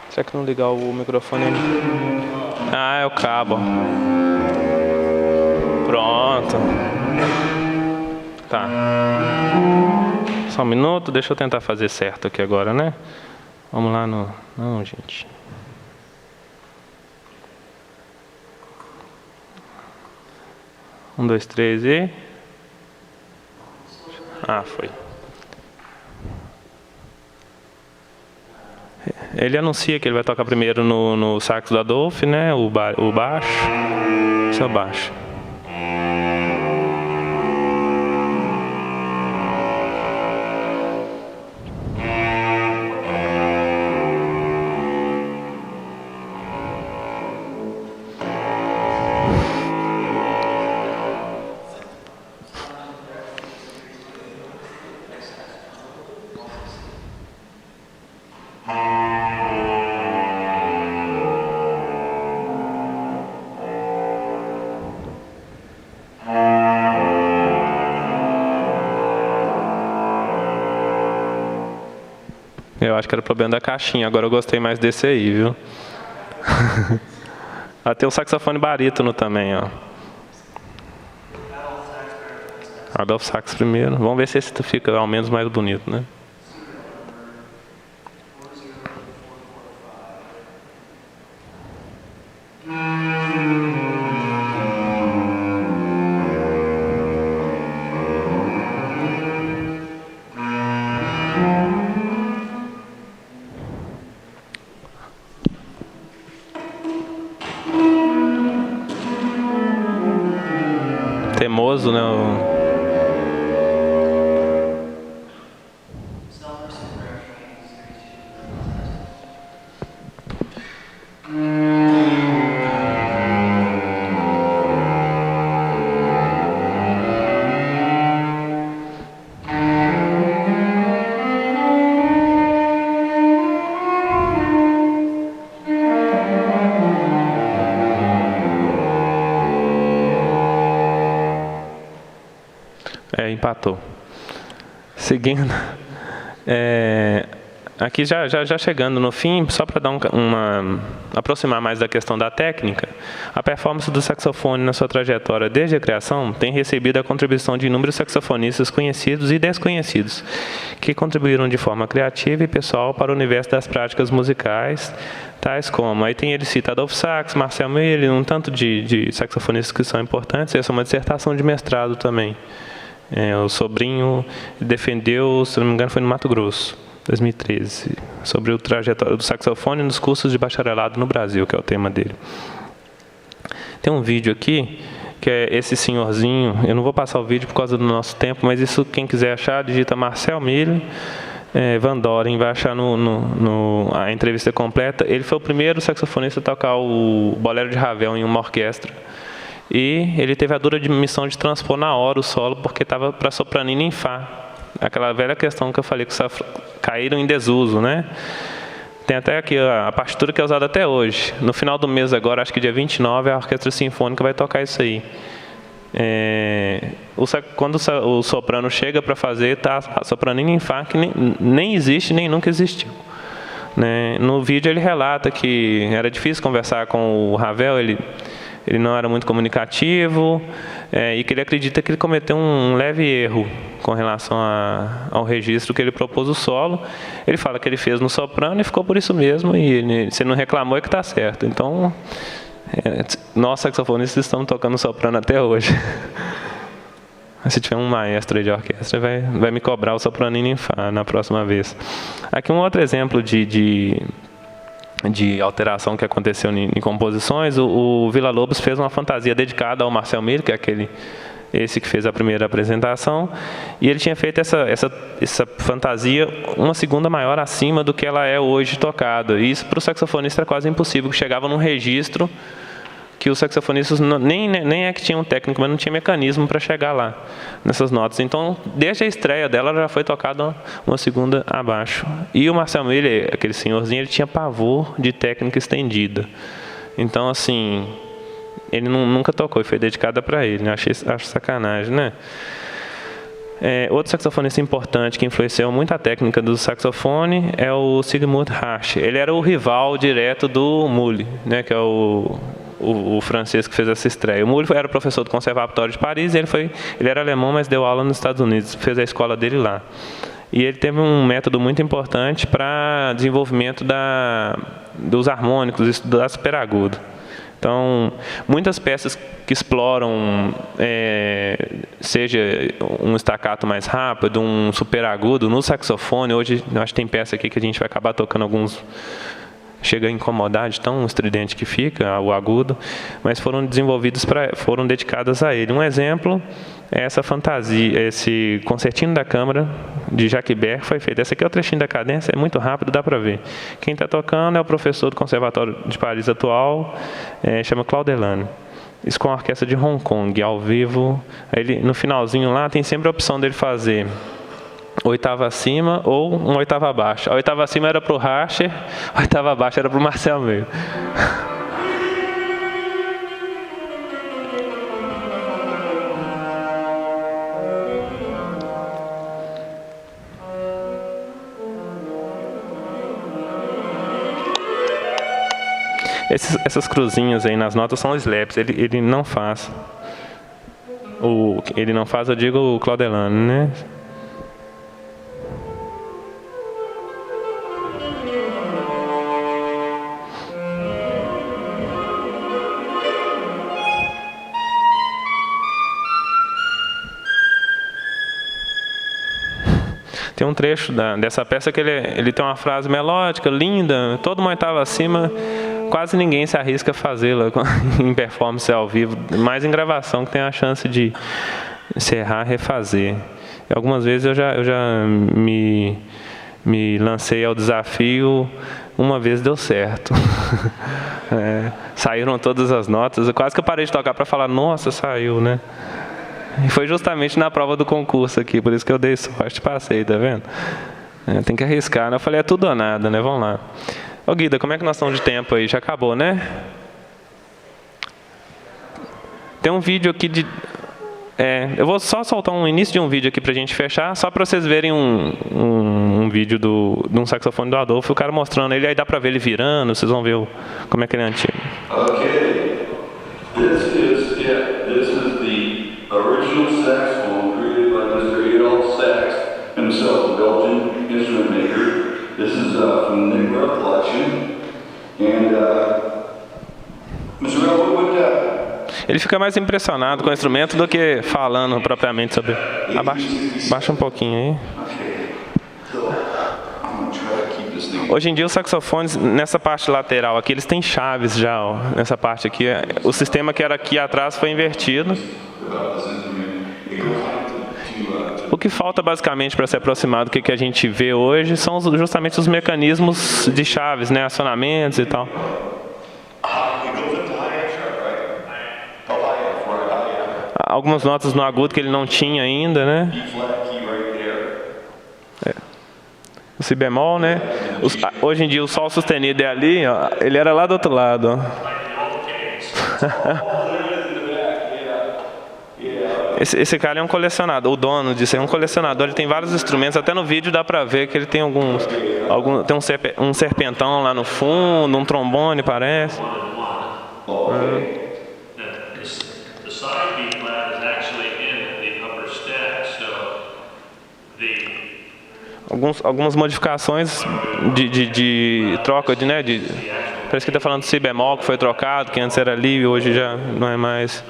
Será que não ligar o microfone ali? Ah, é o cabo. Pronto. Tá. Só um minuto, deixa eu tentar fazer certo aqui agora, né? Vamos lá no... Não, gente. Um, dois, três e... Ah, foi. Ele anuncia que ele vai tocar primeiro no sax do Adolph, né? O baixo. Esse é o baixo. Eu acho que era o problema da caixinha. Agora eu gostei mais desse aí, viu? Tem o saxofone barítono também, ó. Adolph Sax primeiro. Vamos ver se esse fica ao menos mais bonito, né? Temoso, né? aí empatou. Seguindo, aqui já chegando no fim, só para dar aproximar mais da questão da técnica, a performance do saxofone na sua trajetória desde a criação tem recebido a contribuição de inúmeros saxofonistas conhecidos e desconhecidos, que contribuíram de forma criativa e pessoal para o universo das práticas musicais, tais como, aí ele cita Adolphe Sax, Marcel Miller, um tanto de saxofonistas que são importantes. Essa é uma dissertação de mestrado também. O sobrinho defendeu, se não me engano, foi no Mato Grosso, 2013, sobre o trajetório do saxofone nos cursos de bacharelado no Brasil, que é o tema dele. Tem um vídeo aqui, que é esse senhorzinho, eu não vou passar o vídeo por causa do nosso tempo, mas isso, quem quiser achar, digita Marcel Miller, Van Doren, vai achar a entrevista completa. Ele foi o primeiro saxofonista a tocar o Bolero de Ravel em uma orquestra. E ele teve a dura missão de transpor na hora o solo, porque estava para sopranino em Fá. Aquela velha questão que eu falei, que caíram em desuso, né? Tem até aqui a partitura que é usada até hoje. No final do mês agora, acho que dia 29, a Orquestra Sinfônica vai tocar isso aí. Quando o soprano chega para fazer, está a sopranino em Fá, que nem existe, nem nunca existiu. Né? No vídeo ele relata que era difícil conversar com o Ravel, ele não era muito comunicativo, e que ele acredita que ele cometeu um leve erro com relação ao registro que ele propôs o solo. Ele fala que ele fez no soprano e ficou por isso mesmo, e se não reclamou é que está certo. Então, nós saxofonistas estamos tocando soprano até hoje. Se tiver um maestro aí de orquestra, vai me cobrar o sopranino em Fá na próxima vez. Aqui um outro exemplo de alteração que aconteceu em composições. O Villa-Lobos fez uma fantasia dedicada ao Marcel Miller, que é esse que fez a primeira apresentação, e ele tinha feito essa fantasia uma segunda maior acima do que ela é hoje tocada. E isso para o saxofonista era quase impossível, que chegava num registro que os saxofonistas nem é que tinham técnico, mas não tinha mecanismo para chegar lá, nessas notas. Então, desde a estreia dela, ela já foi tocada uma segunda abaixo. E o Marcel Miller, aquele senhorzinho, ele tinha pavor de técnica estendida. Então, assim, ele nunca tocou, e foi dedicada para ele. Acho sacanagem, né? Outro saxofonista importante que influenciou muito a técnica do saxofone é o Sigmund Harsch. Ele era o rival direto do Mully, né, que é o francês que fez essa estreia. O Mully era professor do Conservatório de Paris, e ele era alemão, mas deu aula nos Estados Unidos, fez a escola dele lá. E ele teve um método muito importante para desenvolvimento dos harmônicos, das superagudo. Então, muitas peças que exploram, seja um staccato mais rápido, um superagudo no saxofone. Hoje, acho que tem peça aqui que a gente vai acabar tocando alguns, chega a incomodar de tão estridente que fica o agudo, mas foram desenvolvidos foram dedicadas a ele. Um exemplo é essa fantasia, esse concertino da câmara de Jacques Berg foi feito. Esse aqui é o trechinho da cadência, é muito rápido, dá para ver. Quem está tocando é o professor do Conservatório de Paris atual, chama Claude Delanne. Isso com a orquestra de Hong Kong, ao vivo. Ele, no finalzinho lá, tem sempre a opção dele fazer oitava acima ou uma oitava abaixo. A oitava acima era para o Harsch, a oitava abaixo era para o Marcel Miller. Essas cruzinhas aí nas notas são slaps, ele não faz. Ele não faz, eu digo, o Claude Delanne, né? Tem um trecho dessa peça que ele tem uma frase melódica, linda, toda uma oitava acima, quase ninguém se arrisca a fazê-la em performance ao vivo, mais em gravação, que tem a chance de se errar, refazer. E algumas vezes eu já me lancei ao desafio, uma vez deu certo. Saíram todas as notas, quase que eu parei de tocar para falar, nossa, saiu, né? E foi justamente na prova do concurso aqui, por isso que eu dei sorte, passei, tá vendo? Tem que arriscar, né? Eu falei, é tudo ou nada, né? Vamos lá. Ô Guida, como é que nós estamos de tempo aí? Já acabou, né? Tem um vídeo aqui Eu vou só soltar um início de um vídeo aqui para a gente fechar, só para vocês verem um vídeo de um saxofone do Adolfo, o cara mostrando ele, aí dá para ver ele virando, vocês vão ver como é que ele é antigo. Okay, this is the original saxophone created by Mr. Adolf Sax himself, a Belgian instrument maker. This is from the Nick Ruff collection, and Mr. Adolf, Ele fica mais impressionado com o instrumento do que falando propriamente sobre... Abaixa um pouquinho aí. Hoje em dia os saxofones, nessa parte lateral aqui, eles têm chaves já, ó, nessa parte aqui. O sistema que era aqui atrás foi invertido. O que falta basicamente para se aproximar do que a gente vê hoje são justamente os mecanismos de chaves, né, acionamentos e tal. Algumas notas no agudo que ele não tinha ainda, né? O si bemol, né? Hoje em dia o sol sustenido é ali, ó, ele era lá do outro lado. Esse cara é um colecionador, o dono disso é um colecionador, ele tem vários instrumentos, até no vídeo dá pra ver que ele tem tem um serpentão lá no fundo, um trombone parece. Algumas modificações de troca parece que está falando do si bemol que foi trocado, que antes era ali e hoje já não é mais.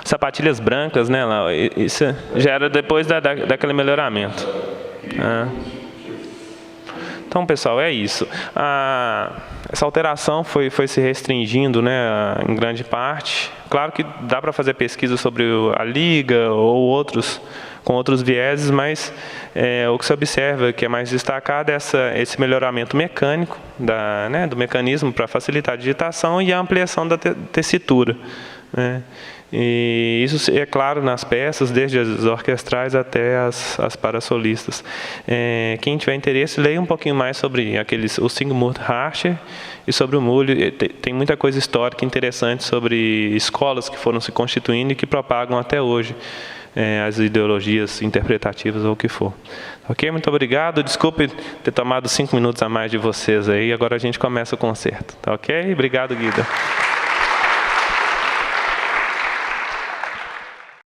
Sapatilhas brancas, né? Isso já era depois daquele melhoramento. Então, pessoal, é isso. Essa alteração foi se restringindo, né, em grande parte. Claro que dá para fazer pesquisa sobre a liga ou com outros vieses, mas o que se observa que é mais destacado é esse melhoramento mecânico do mecanismo para facilitar a digitação e a ampliação da tessitura, né? E isso é claro nas peças, desde as orquestrais até as parasolistas. Quem tiver interesse, leia um pouquinho mais sobre o Sigmund Harcher e sobre o Muhly. Tem muita coisa histórica interessante sobre escolas que foram se constituindo e que propagam até hoje as ideologias interpretativas ou o que for. Ok? Muito obrigado. Desculpe ter tomado 5 minutos a mais de vocês aí. Agora a gente começa o concerto. Tá ok? Obrigado, Guida.